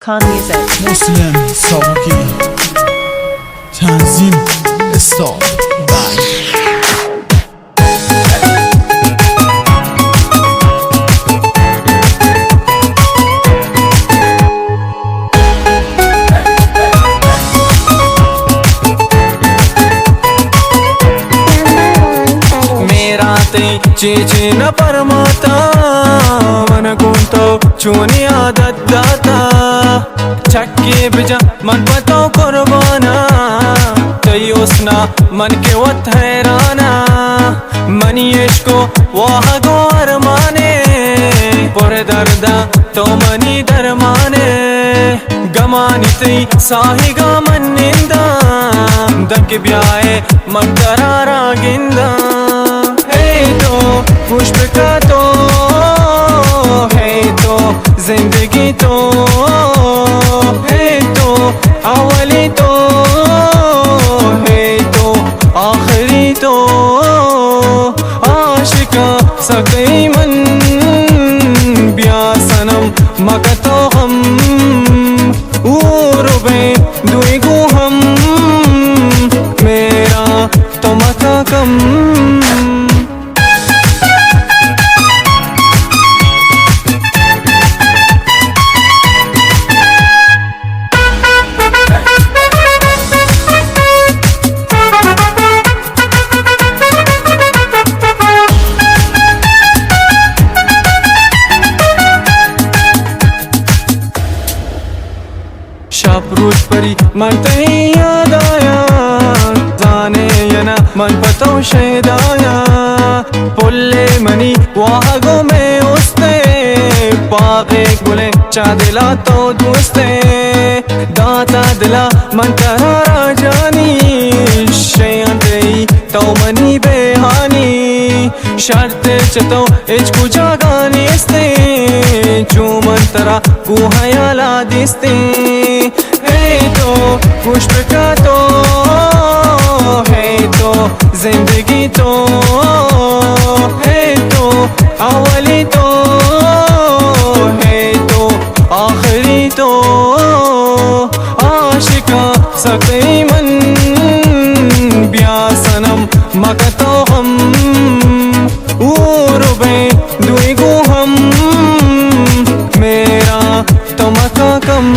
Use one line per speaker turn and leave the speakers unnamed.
Khan Music.
Muslim Sauki Tanzim Stop Band.
చేచిన పరమాత మనకుంతో చూని ఆదత్తాత चक्के बिजा मन पतो कुर्बाना तयोसना मन के वत हैराना मनी इश्को वाह गो अरमाने पुरे दर्दा तो मनी दरमाने गमानी ती साहिगा मन निंदा दक ब्याए मन करारा गिंदा तो पुष्प का तो है तो जिंदगी तो है तो अवली तो है तो आखिरी तो आशिका सकी मन ब्या सनम मकतो हम उर्बे दुईगु हम मेरा तो मका कम शापरूज परी मन तही याद आया जाने यना मन पतो शेदाया पुल्ले मनी वागो में उस्ते पागे गुले चादिला तो दोस्ते दाता दिला मन करारा जानी शेंदई तो मनी बेहानी शर्त चतो इचकु जागानी इस्ते जो मंतरा कुहयाला दिस्ते है तो पुष्प का तो है तो जिंदगी तो है तो अवली तो है तो आखिरी तो आशिका सकी मन ब्या सनम मकतो हम उर्बे दुईगु हम मेरा तो मका कम।